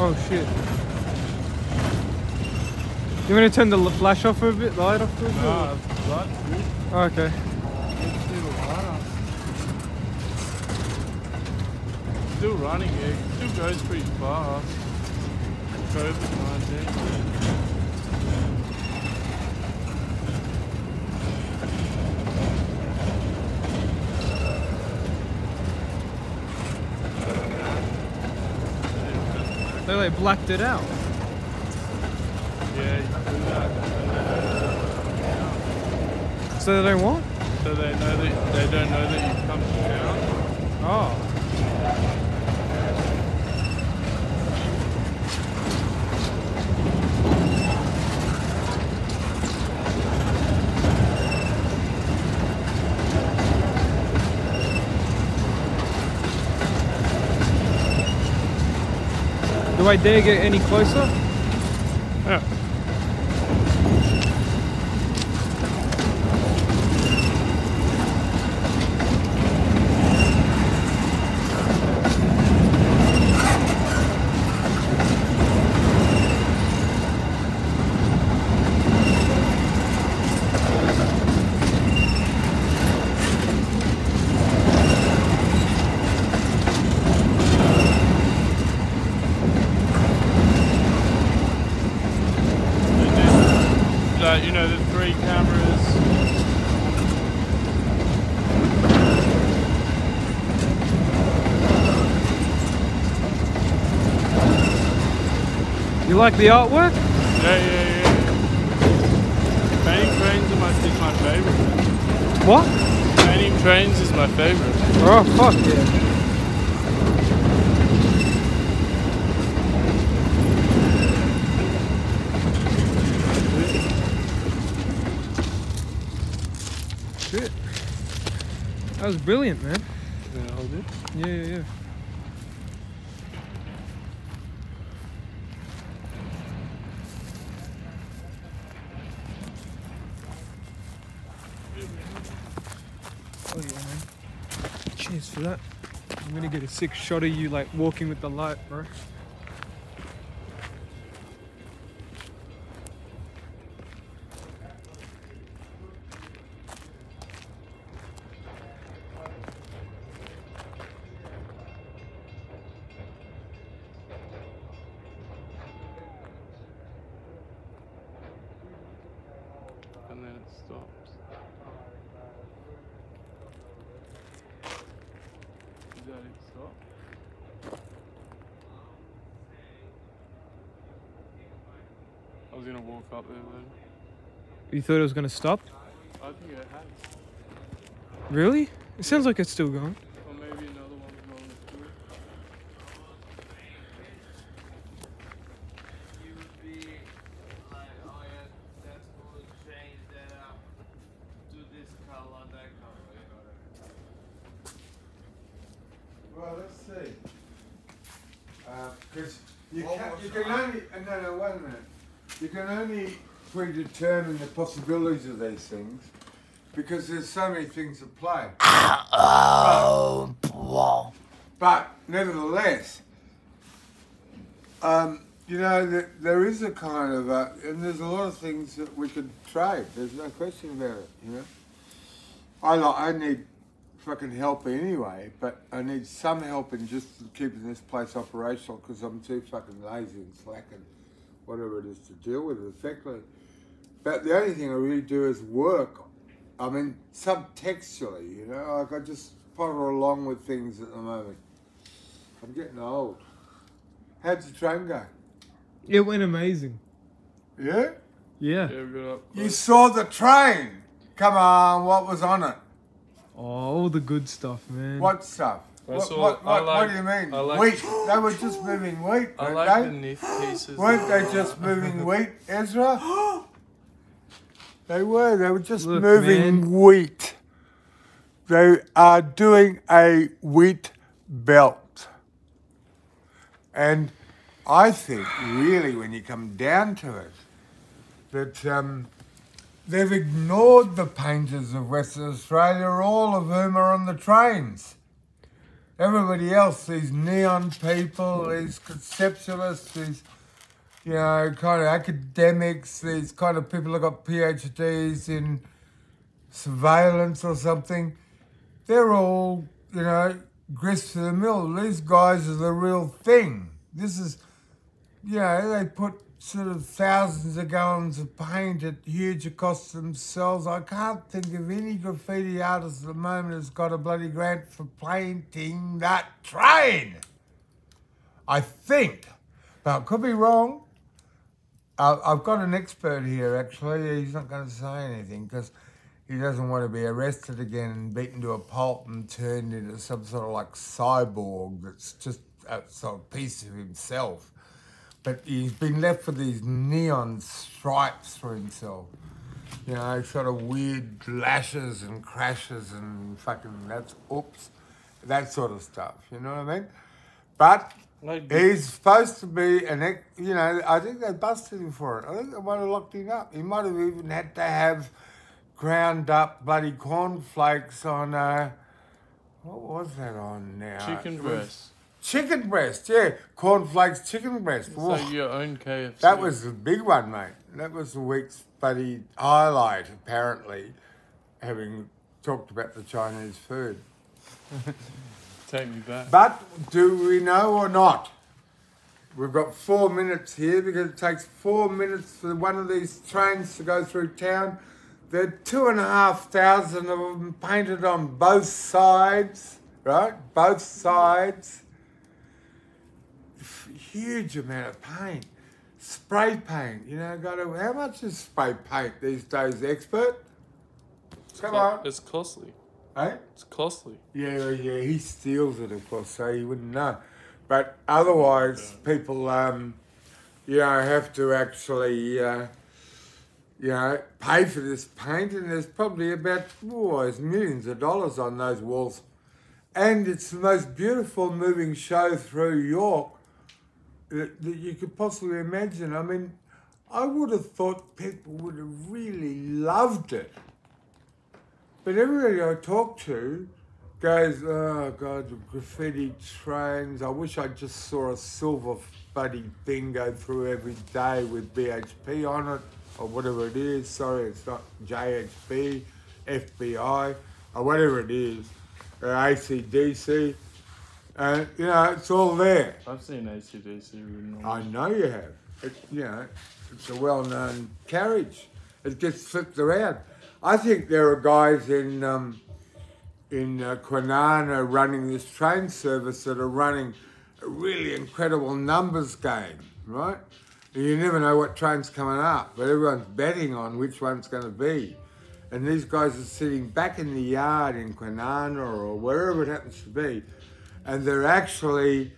Oh shit. You want to turn the flash off for a bit, the light off for a bit? No, light's good. Oh, okay. Still running, yeah. Still goes pretty fast. COVID-19. They like blacked it out. Yeah, you can do that. So they don't want? So they know that they don't know that you've come to town. Oh. Do I dare get any closer? Yeah. You know, the 3 cameras. You like the artwork? Yeah. Painting trains is my favorite. What? Painting trains is my favorite. Oh, fuck yeah. Shit. That was brilliant, man. Yeah, hold it. Yeah. Oh yeah, man. Cheers for that. I'm gonna get a sick shot of you like walking with the light, bro. And then it stops. Is that it stop? I was gonna walk up there then. You thought it was gonna stop? I think it has. Really? It sounds like it's still going. Or maybe another one's rolling through. You would be like, oh yeah, that's cool, change that up to this color, that color, Well, let's see. Because you can only, no, wait a minute. You can only predetermine the possibilities of these things because there's so many things at play. But nevertheless, you know, there is a kind of, and there's a lot of things that we could trade. There's no question about it, you know. I need fucking help anyway, but I need some help in just keeping this place operational because I'm too fucking lazy and slack and whatever it is to deal with it effectively. But the only thing I really do is work. I mean, subtextually, you know, like I just potter along with things at the moment. I'm getting old. How'd the train go? It went amazing. Yeah? Yeah. Yeah, we got up. You saw the train? Come on, what was on it? Oh, all the good stuff, man. What stuff? What do you mean? Wheat. They were just moving wheat, I weren't like they? the knit pieces. Weren't they just moving wheat, Ezra? They were just Look, moving man. wheat. They are doing a wheat belt. And I think, really, when you come down to it, that they've ignored the painters of Western Australia, all of whom are on the trains. Everybody else, these neon people, these conceptualists, these, you know, kind of academics, these kind of people that got PhDs in surveillance or something, they're all, you know, grist to the mill. These guys are the real thing. This is, you know, they put sort of thousands of gallons of paint at huge costs themselves. I can't think of any graffiti artist at the moment who's got a bloody grant for painting that train. I think, but I could be wrong. I've got an expert here, actually. He's not going to say anything because he doesn't want to be arrested again and beaten to a pulp and turned into some sort of like cyborg that's just a sort of piece of himself. But he's been left with these neon stripes for himself. You know, sort of weird lashes and crashes and fucking, that's, oops, that sort of stuff, you know what I mean? But Like he's supposed to be you know, I think they busted him for it. I think they might have locked him up. He might have even had to have ground up bloody cornflakes on, what was that on now? chicken breast. Chicken breast, yeah. Cornflakes chicken breast. It's Whoa. like your own KFC. That was the big one, mate. That was the week's bloody highlight, apparently, having talked about the Chinese food. Take me back. But do we know or not? We've got 4 minutes here because it takes 4 minutes for one of these trains to go through town. There are 2,500 of them painted on both sides, right? Both sides. Huge amount of paint. Spray paint, you know, how much is spray paint these days, expert? Come on. It's costly. Eh? It's costly. Yeah, he steals it, of course, so you wouldn't know. But otherwise, people, you know, have to actually, you know, pay for this paint, and there's probably about, there's millions of dollars on those walls. And it's the most beautiful moving show through York that you could possibly imagine. I mean, I would have thought people would have really loved it. But everybody I talk to goes, oh God, the graffiti trains. I wish I just saw a silver bloody thing go through every day with BHP on it, or whatever it is. Sorry, it's not JHP, FBI, or whatever it is, ACDC. You know, it's all there. I've seen AC/DC written on. I know you have. You know, it's a well-known carriage. It gets flipped around. I think there are guys in Kwinana running this train service that are running a really incredible numbers game, right? You never know what train's coming up, but everyone's betting on which one's going to be. And these guys are sitting back in the yard in Kwinana or wherever it happens to be, and they're actually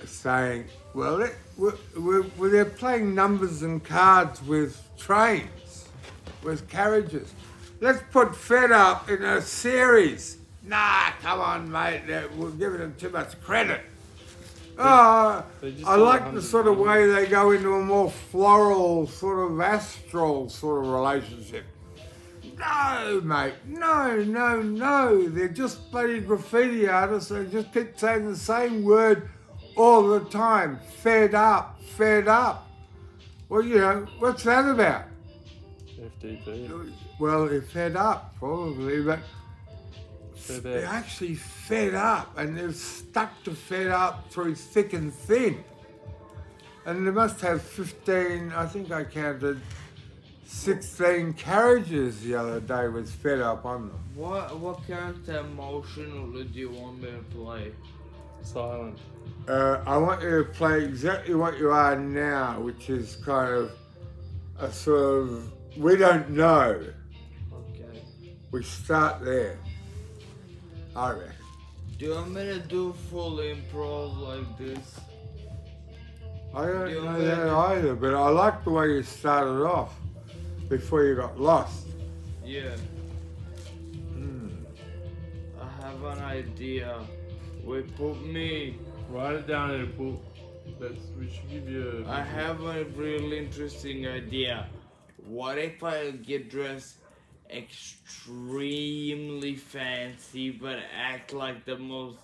saying, well, they're playing numbers and cards with trains, with carriages. Let's put Fed Up in a series. Nah, come on, mate, we're giving them too much credit. I like the sort of way they go into a more floral, sort of astral sort of relationship. No, mate, no. They're just bloody graffiti artists. They just keep saying the same word all the time. Fed up. Well, you know, what's that about? FDP. Well, they're fed up, probably, but Fed they're up. actually fed up, and they're stuck to fed up through thick and thin. And they must have 15, I think I counted 16 carriages the other day with Fed Up on them. What character emotional do you want me to play? Silent. I want you to play exactly what you are now, which is kind of a sort of, we don't know. Okay. We start there, I reckon. Do you want me to do full improv like this? I don't know that either, but I like the way you started off before you got lost. Yeah. I have an idea. Write it down in a book. We should give you I have a real interesting idea. What if I get dressed extremely fancy but act like the most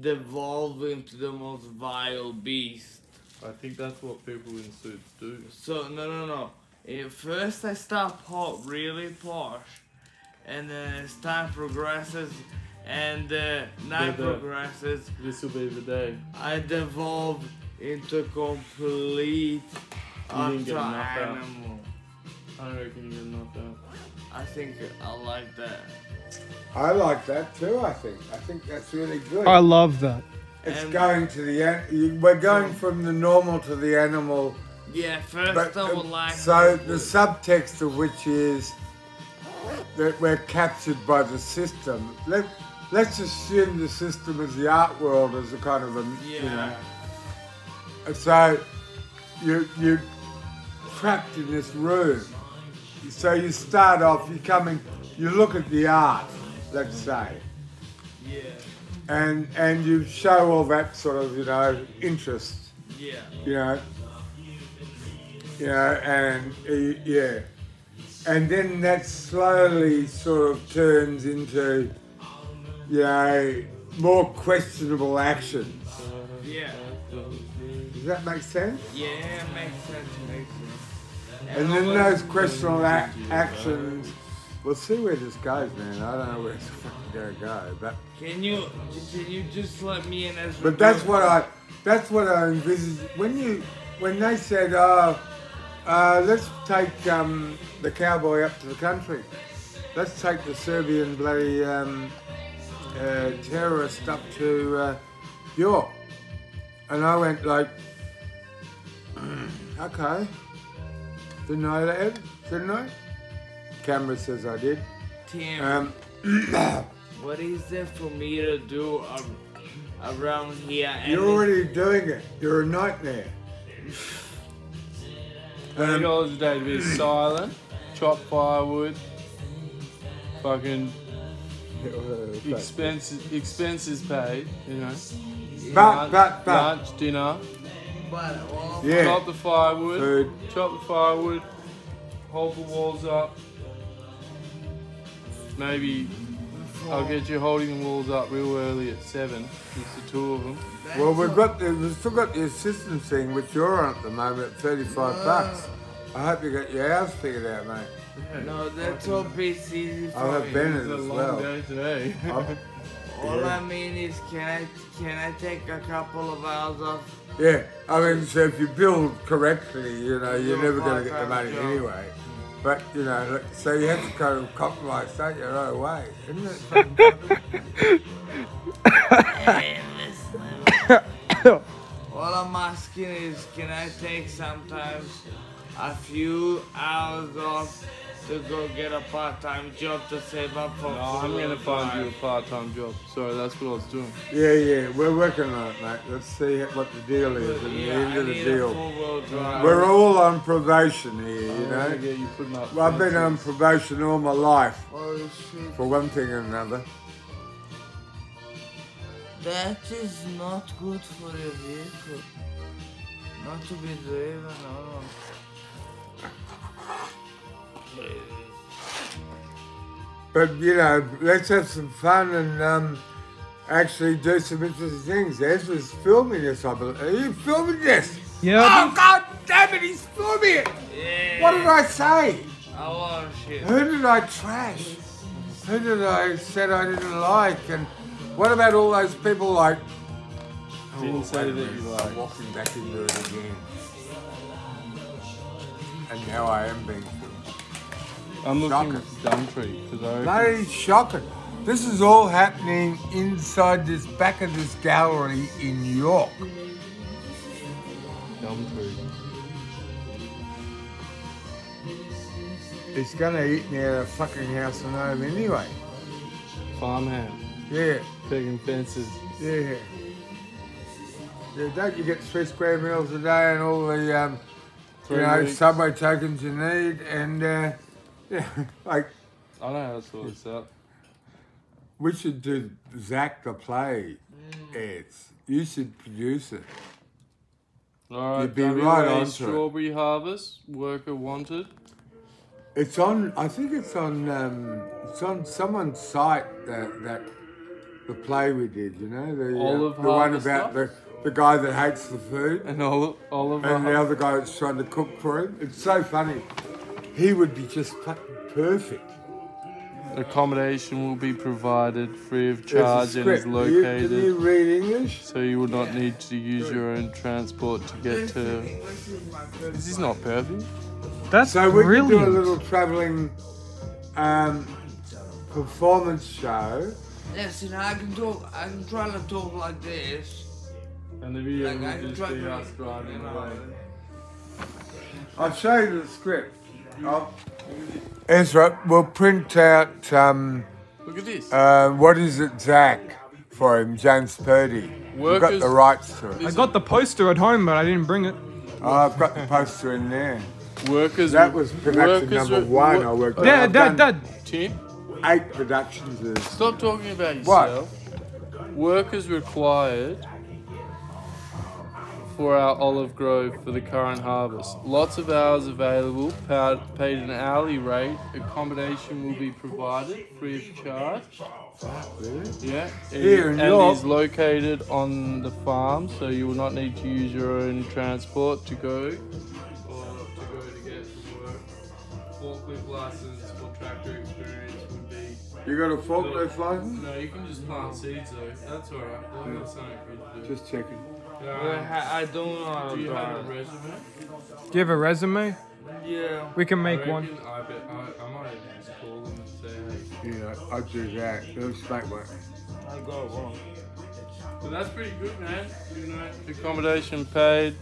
devolve into the most vile beast. I think that's what people in suits do. So no. At first I start really posh, and then as time progresses and night progresses, This will be the day. I devolve into complete didn't get utter knocked out. animal. I reckon you get knocked out. I think I like that. I like that too. I think that's really good. I love that. It's And- going to the we're going from the normal to the animal. Yeah, first But, I would like. so the subtext of which is that we're captured by the system. Let's assume the system is the art world as a kind of a you know. So you're trapped in this room. So you start off. You look at the art, let's say, Yeah, and you show all that sort of interest. yeah. And yeah, and then that slowly sort of turns into, more questionable actions. Yeah. Does that make sense? Yeah, makes sense. And then those questionable actions. We'll see where this goes, man. I don't know where it's fucking gonna go, but Can you just let me in as? but that's what I envisaged when they said, let's take the cowboy up to the country. Let's take the Serbian bloody terrorist up to York. And I went like, okay. Didn't know that, didn't I? Camera says I did. Tim, what is there for me to do around here? And You're already doing it. You're a nightmare. $20 a day to be silent, chop firewood, fucking expenses paid, But lunch, dinner, yeah. chop the firewood, Food. hold the walls up. Maybe I'll get you holding the walls up real early at 7. Just the two of them. Well, we've still got the assistance thing, which you're on at the moment at $35. I hope you got your house figured out, mate. No, that's all piece easy for I'll have me. Bennett It's a as long well. day today. All I mean is, can I take a couple of hours off? Yeah, I mean, so if you build correctly, you're never going to get the money anyway. But, look, so you have to kind of compromise, don't you, right away, isn't it? Hey, listen. All I'm asking is, can I take sometimes a few hours off to go get a part-time job to save up for No, I'm food gonna and find you a drive? part-time job. Sorry, that's what I was doing. Yeah, we're working on it, mate. Let's see what the deal is and the Yeah, end I of the need a deal. four-wheel drive. We're all on probation here, I'm gonna get you putting up. Well, I've been on fences. probation all my life, Oh shit. for one thing and another. That is not good for a vehicle. Not to be driven on. But, let's have some fun and actually do some interesting things. Ezra's filming this, I believe. Are you filming this? Yeah. Oh, God damn it, he's filming it! Yeah. What did I say? Oh shit. Who did I trash? Who did I said I didn't like? And what about all those people like... Didn't say wait a that minute, you I'm liked. walking back into it again. And now I am being filmed. I'm looking Shocking. at Dumtree because I reckon Bloody shocking. This is all happening inside this back of this gallery in York. Dumtree. It's gonna eat me out of fucking house and home anyway. Farmhand, Yeah, pegging fences. yeah. Yeah, don't you get 3 square meals a day and all the 3 weeks. subway tokens you need and yeah, like I know how to sort this out. we should do Zach the Play ads. You should produce it. All right, You'd be WA right onto it. strawberry harvest, worker wanted. It's on. I think it's on someone's site that the play we did, you know, the Olive one Harvester? about the guy that hates the food And Oliver. and the other guy that's trying to cook for him. It's so funny. He would be just fucking perfect. Accommodation will be provided free of There's charge a and is script. located. Can you read English? So you will not need to use your own transport to get to. This is not perfect. That's So we brilliant. could do a little travelling performance show. Listen, I can try to talk like this. And the video Like, I will just can be try- us driving away. I'll show you the script. Ezra, we'll print out, Look at this. what is it, Zach, for him, James Purdy. We've got Workers- the rights to it. I got the poster at home, but I didn't bring it. Oh, I've got the poster in there. Workers. That was production number one I worked on. I've done Dad. Tim, 8 productions of this. stop talking about What? yourself. Workers required for our olive grove for the current harvest. Lots of hours available, paid an hourly rate. Accommodation will be provided free of charge. Really? Yeah, Here in and York. is located on the farm, so you will not need to use your own transport to go to get to work. Forklift license or tractor experience would be. You got a forklift license? No, you can just plant seeds though. That's alright. That's something good to do. Just checking. I don't know how Do to you have a drive. resume? Do you have a resume? Yeah. We can I make reckon- one. I bet I might even just call them and say, hey. Yeah, I'll do that. Let's make one. I got one. But that's pretty good, man. You know, accommodation paid.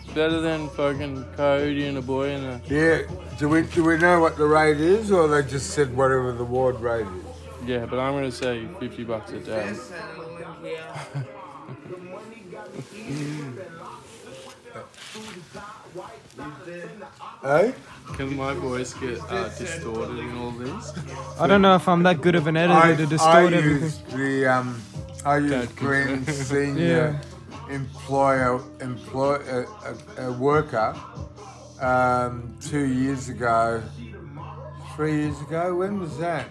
It's better than fucking Coyote and a boy and a. Yeah, do we know what the rate is, or they just said whatever the ward rate is? Yeah, but I'm gonna say $50 a day. Just send a link here. Eh? Can my voice get distorted in all this? I don't know if I'm that good of an editor to distort everything. used the I used Glenn's senior a worker 2 years ago, 3 years ago. When was that?